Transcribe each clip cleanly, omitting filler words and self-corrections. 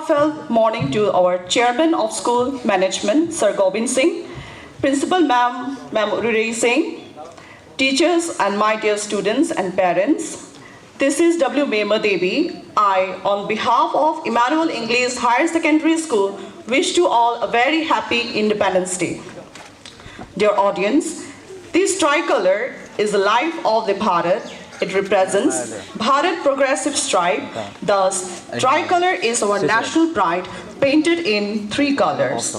heartfelt morning to our Chairman of School Management, Sir Gobind Singh, Principal Ma'am Ururi Singh, teachers and my dear students and parents. This is W. Mema Devi. I, on behalf of Emmanuel English Higher Secondary School, wish to all a very happy Independence Day. Dear audience, this tricolor is the life of the Bharat. It represents Bharat progressive stripe. Thus, tricolor is our national pride, painted in 3 colors.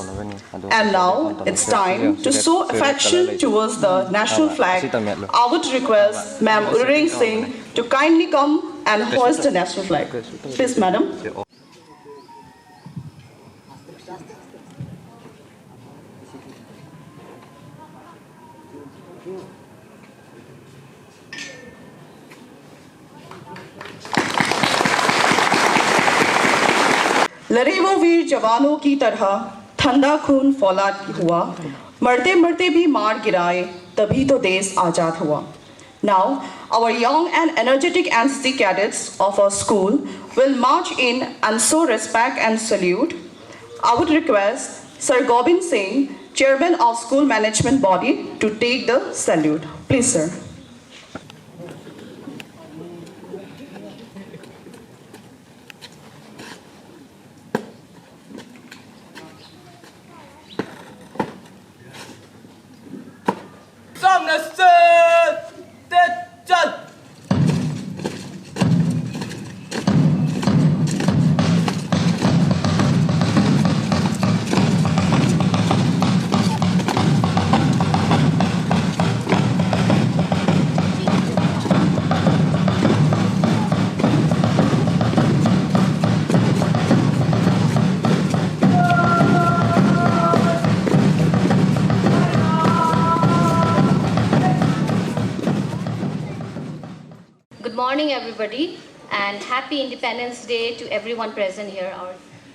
And now it's time to show affection towards the national flag. I would request Ma'am Ururi Singh to kindly come and hoist the national flag. Please, Madam. लड़े वो वीर जवानों की तरह ठंडा खून फौलाद हुआ मरते मरते भी मार गिराए तभी तो देश आजाद हुआ. Now, our young and energetic NCC cadets of our school will march in and show respect and salute. I would request Sir Gobind Singh, Chairman of School Management Body, to take the salute. Please, sir. Good morning, everybody, and happy Independence Day to everyone present here.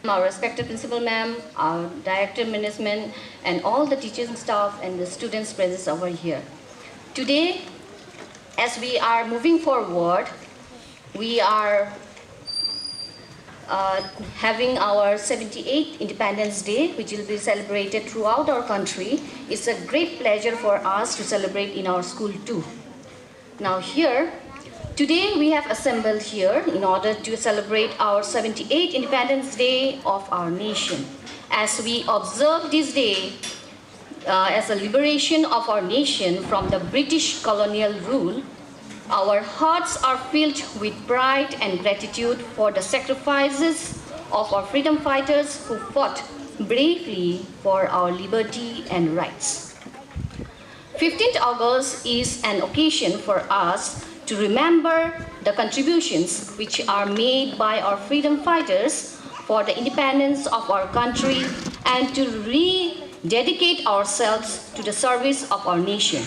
Our respected principal ma'am, our director management, and all the teachers and staff and the students present over here. Today, as we are moving forward, we are having our 78th Independence Day, which will be celebrated throughout our country. It's a great pleasure for us to celebrate in our school too. Now here, today we have assembled here in order to celebrate our 78th Independence Day of our nation. As we observe this day as a liberation of our nation from the British colonial rule, our hearts are filled with pride and gratitude for the sacrifices of our freedom fighters who fought bravely for our liberty and rights. 15th August is an occasion for us to remember the contributions which are made by our freedom fighters for the independence of our country and to rededicate ourselves to the service of our nation.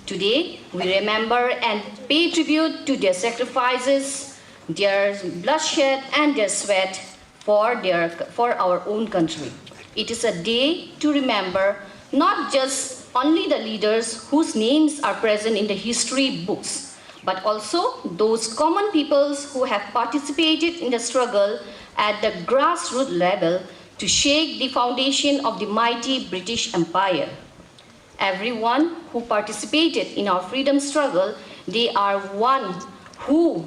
Today, we remember and pay tribute to their sacrifices, their bloodshed and their sweat for our own country. It is a day to remember not just only the leaders whose names are present in the history books, but also those common peoples who have participated in the struggle at the grassroots level to shake the foundation of the mighty British Empire. Everyone who participated in our freedom struggle, they are one who,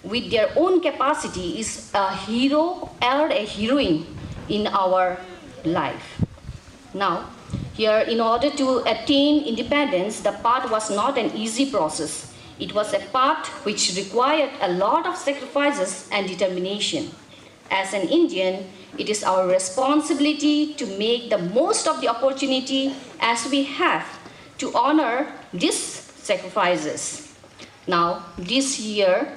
with their own capacity, is a hero or a heroine in our life. Now, here, in order to attain independence, the path was not an easy process. It was a path which required a lot of sacrifices and determination. As an Indian, it is our responsibility to make the most of the opportunity as we have to honor these sacrifices. Now, this year,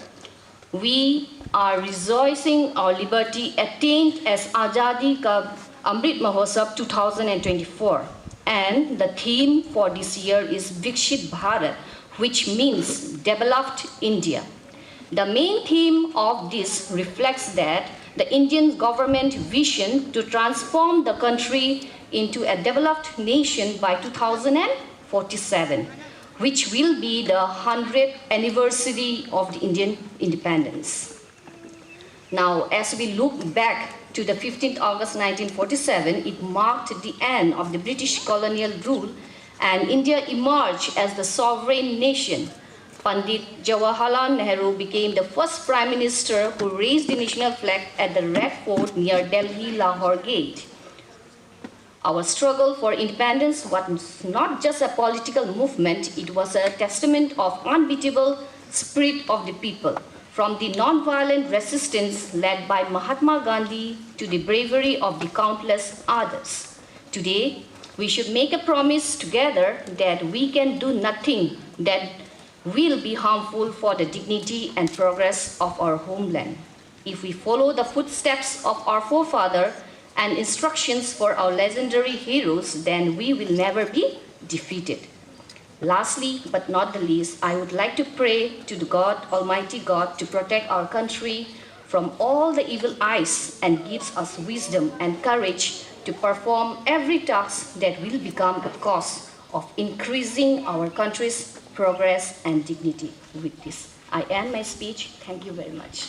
we are rejoicing our liberty attained as Azadi Ka Amrit Mahotsav 2024. And the theme for this year is Vikshit Bharat, which means developed India. The main theme of this reflects that the Indian government vision to transform the country into a developed nation by 2047, which will be the 100th anniversary of the Indian independence. Now, as we look back to the 15th August 1947, it marked the end of the British colonial rule and India emerged as the sovereign nation. Pandit Jawaharlal Nehru became the first Prime Minister who raised the national flag at the Red Fort near Delhi Lahore Gate. Our struggle for independence was not just a political movement, it was a testament of unbeatable spirit of the people. From the non-violent resistance led by Mahatma Gandhi to the bravery of the countless others. Today, we should make a promise together that we can do nothing that will be harmful for the dignity and progress of our homeland. If we follow the footsteps of our forefathers and instructions for our legendary heroes, then we will never be defeated. Lastly, but not the least, I would like to pray to the God, Almighty God, to protect our country from all the evil eyes and gives us wisdom and courage to perform every task that will become a cause of increasing our country's progress and dignity. With this, I end my speech. Thank you very much.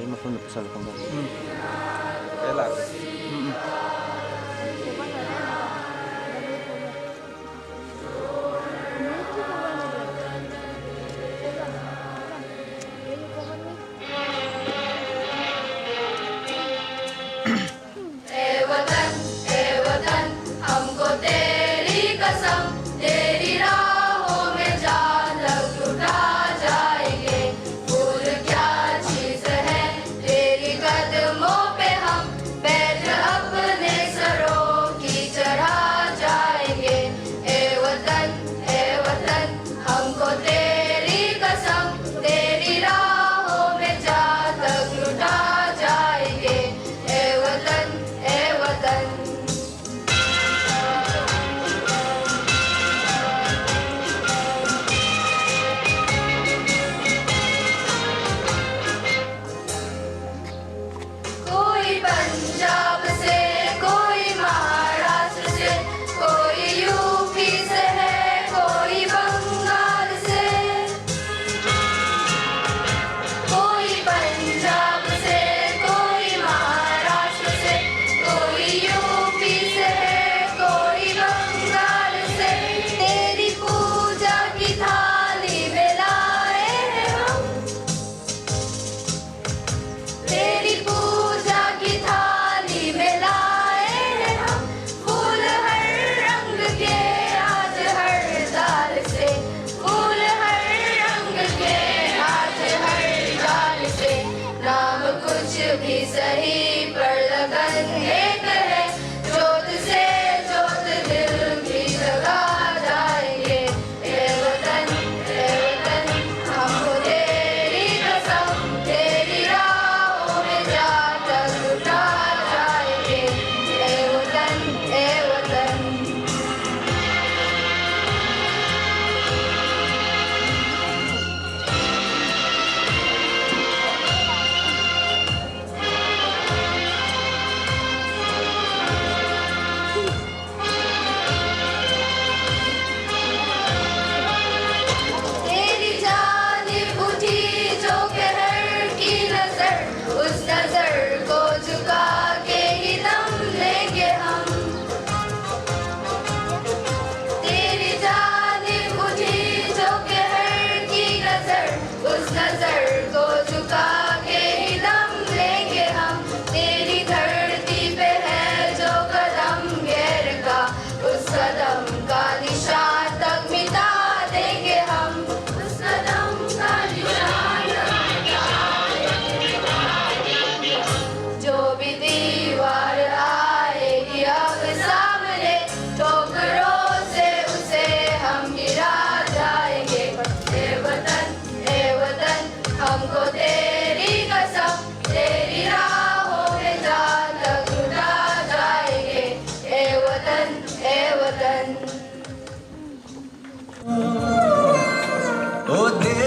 Di mapunod sa lukang buko. Kailan? कदमों पे हम बैठ अपने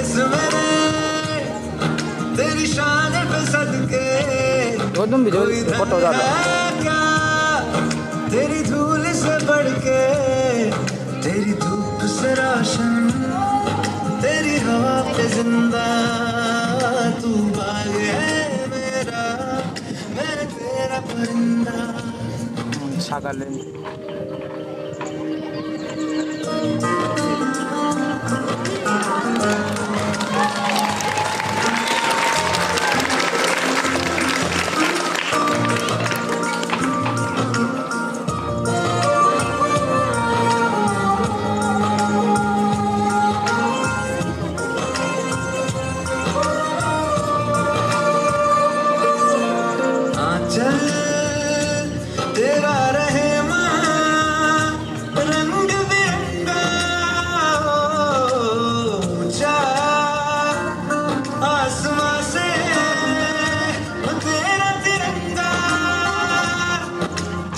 देश मेरे तेरी शान पे सदके एकदम भिडियो फोटो है क्या तेरी धूल से बढ़ के तेरी धूप से रोशन तेरी हवा पे जिंदा तू बाग है मेरा मैं तेरा परिंदा सागर लेन तेरा रहे रंग बिरंगा ऊंचा आसमां से तेरा तिरंगा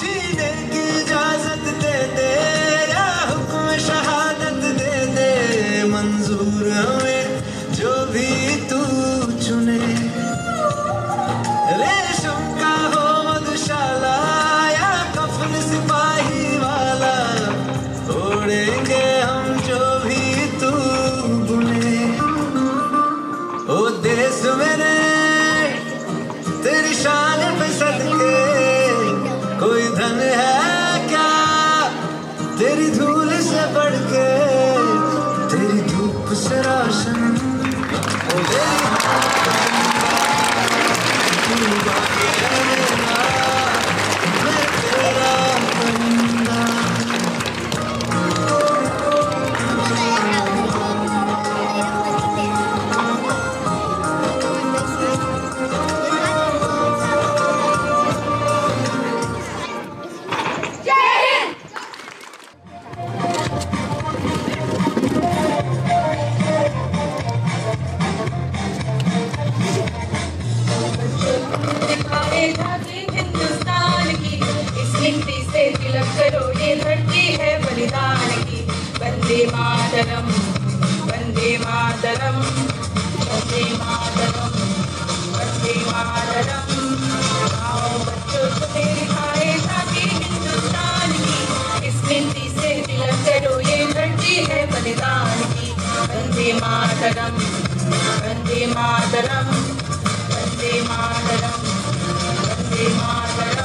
जीने की इजाजत दे दे या हुक्म शहादत दे दे मंजूर हमें जो भी तू चुने रेशम का हो मधुशाला या कफन सिपाही वाला ओढ़ेंगे हम जो भी तू बुने ओ देश मेरे तेरी शान पे सदके कोई धन है क्या तेरी धूल से बढ़ के तेरी धूप से रोशन हिंदुस्तान की इस मिट्टी से तिलक करो ये धरती है बलिदान की वंदे मातरम वंदे मातरम वंदे मातरम वंदे मातरम आओ बच्चों तुम्हें दिखाए झांकी हिंदुस्तान की इस मिट्टी से तिलक करो ये धरती है बलिदान की वंदे मातरम वंदे मातरम वंदे मातरम वंदे मातरम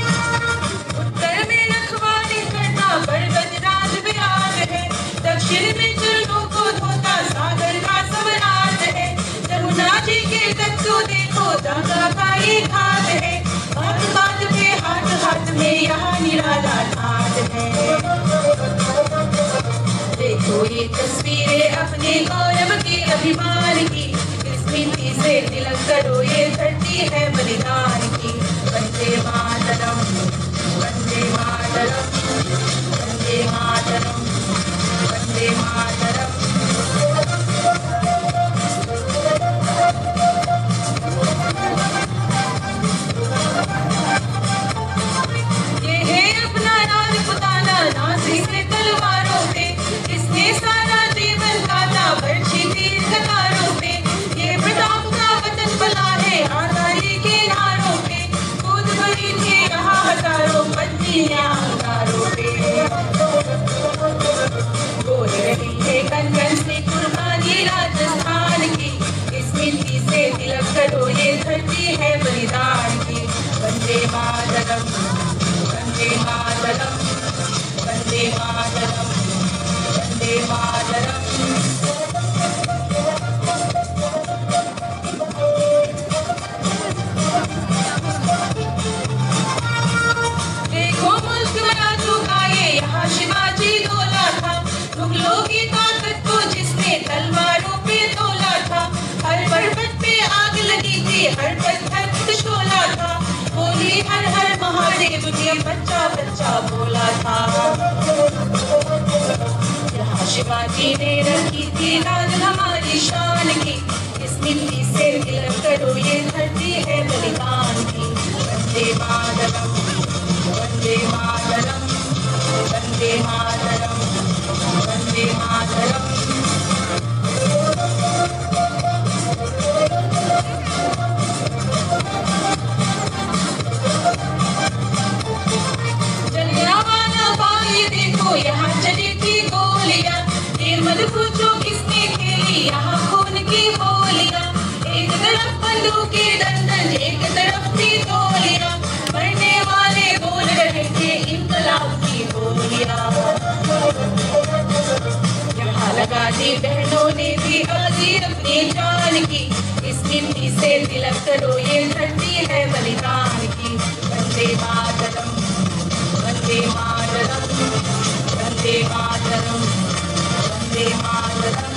उत्तर में रखवाली करता पर्वत राज विराज है दक्षिण में चरणों को धोता सागर का स्वराज है जमुना जी के तट को देखो गंगा का ये घाट है बात बात पे हाथ हाथ में यहाँ निराला नाच है देखो ये तस्वीरें अपने गौरव के अभिमान की इस मिट्टी से तिलक करो ये धरती है बलिदान की वंदे मातरम वंदे मातरम वंदे मातरम वंदे मातरम ये है अपना राजपुताना नासी से तलवारों पे इसने सारा जीवन काटा बरछी तीर कतारों पे ये प्रताप का वतन बला है आजादी के नारों पे कूद भरी थी यहाँ हजारों बंदियां अंगारों पे बोल रही है कनकन से कुर्बानी राजस्थान की इस मिट्टी से तिलक करो ये धरती है बलिदान की वंदे मातरम वंदे मातरम वंदे मातरम वंदे मातरम देखो मुल्क बना चुका ये यहाँ शिवाजी डोला था मुगलों की ताकत को जिसने तलवारों पे तोला था हर पर्वत पे आग लगी थी हर पत्थर शोला था बोली हर हर महादेव जी बच्चा बच्चा बोला था यहाँ शिवाजी ने रखी थी लाज हमारी शान की इस मिट्टी से तिलक करो मातरम, वंदे मातरम, वंदे मातरम, वंदे मातरम। जलियांवाला बाग ये देखो, यहाँ चली थी गोलियां, देर मत पूछो किसने खेली यहाँ खून की होलियां। एक तरफ बंदूकें दंदन, एक तरफ थी गोलियां, मरने वाले बोल रहे थे इनकलाब की बोलियां। यहाँ लगा दी बहनों ने भी बाजी अपनी जान की, इस मिट्टी से तिलक करो ये धरती है बलिदान की। वंदे मातरम, वंदे मातरम, वंदे मातरम, वंदे मातरम।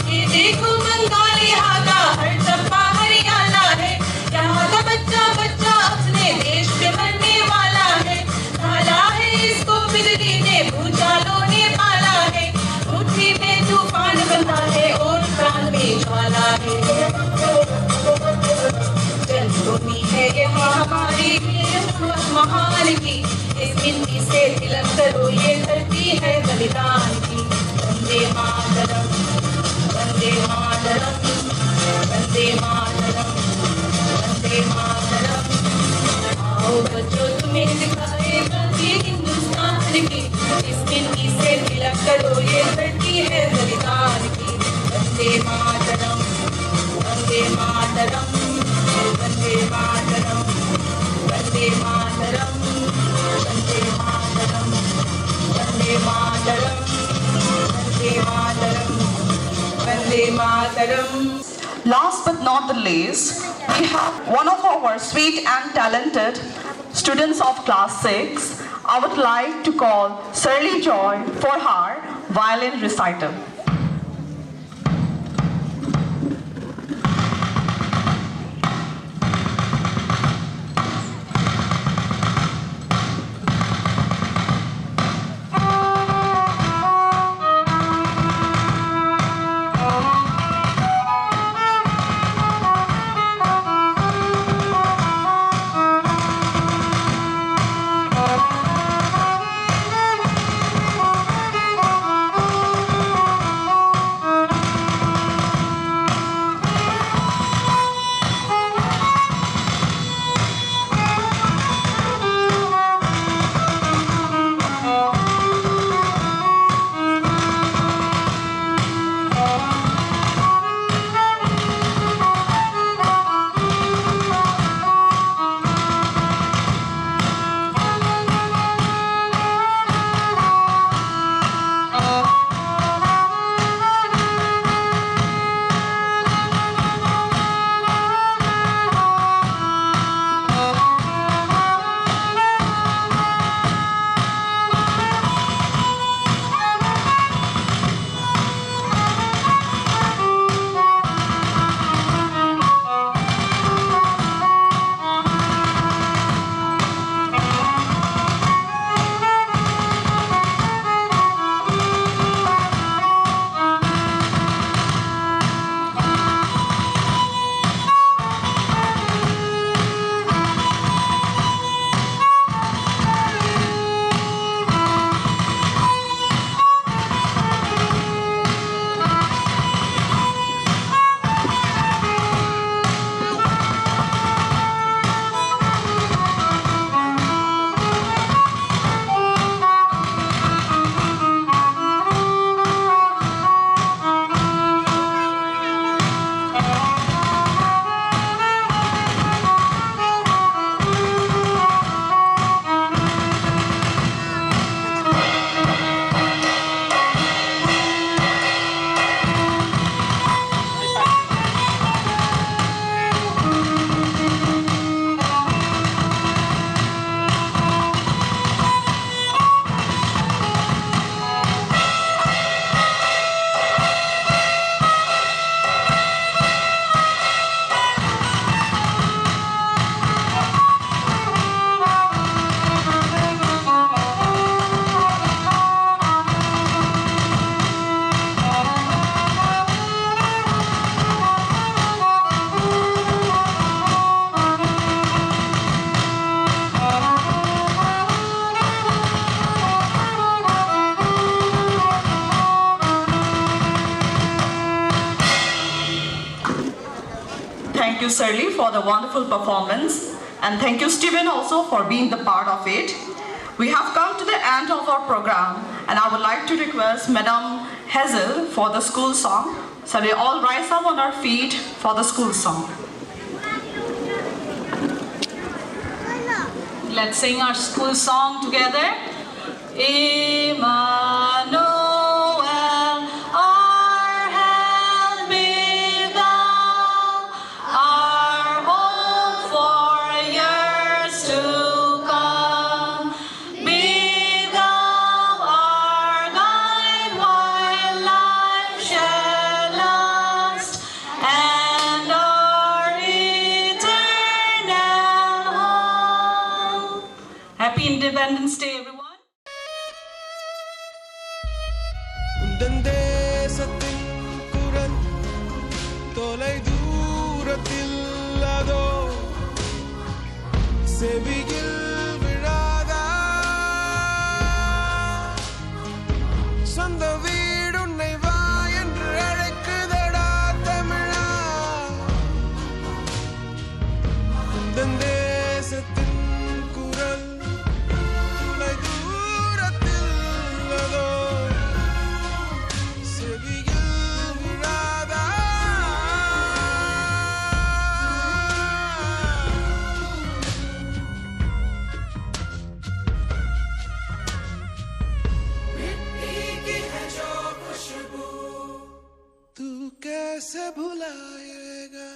ये देखो बंगाल यहाँ का हर चप्पा हरियाणा है, यहाँ का बच्चा बच्चा अपने देश पे मरने वाला है। ढाला है इसको बिजली ने, भूचालों ने पाला है, मुट्ठी में तूफान बंधा है और प्राण में ज्वाला है। जन्मभूमि है यहाँ हमारी महान की, इस मिट्टी से तिलक करो ये धरती है बलिदान की। वंदे मातरम, वंदे मातरम, वंदे मातरम, वंदे मातरम। आओ बच्चों तुम्हें दिखाए गांधी हिंदुस्तान की, इस मिट्टी से तिलक करो ये धरती है बलिदान की। Vande Mataram, Vande Mataram, Vande Mataram, Vande Mataram, Vande Mataram, Vande Mataram, Vande Mataram, Vande Mataram. Last but not the least, we have one of our sweet and talented students of class 6. I would like to call Shirley Joy for her violin recital. you, Sirli, for the wonderful performance. And thank you, Stephen, also for being the part of it. We have come to the end of our program, and I would like to request Madam Hazel for the school song. So we all rise up on our feet for the school song. Let's sing our school song together. Emmanuel, our help be thou, our hope for years to come. Be thou our guide while life shall last, and our eternal home. Happy Independence Day, everyone. தேசத்தின் குரல் தொலை தூரத்தில் அதோ செவியில் விழாதா சொந்த வீடுன்னை வா என்று அழைக்குதடா தமிழா உந்தன் தேசத்தின் குரல் தொலை தூரத்தில் அதோ कैसे भुलाएगा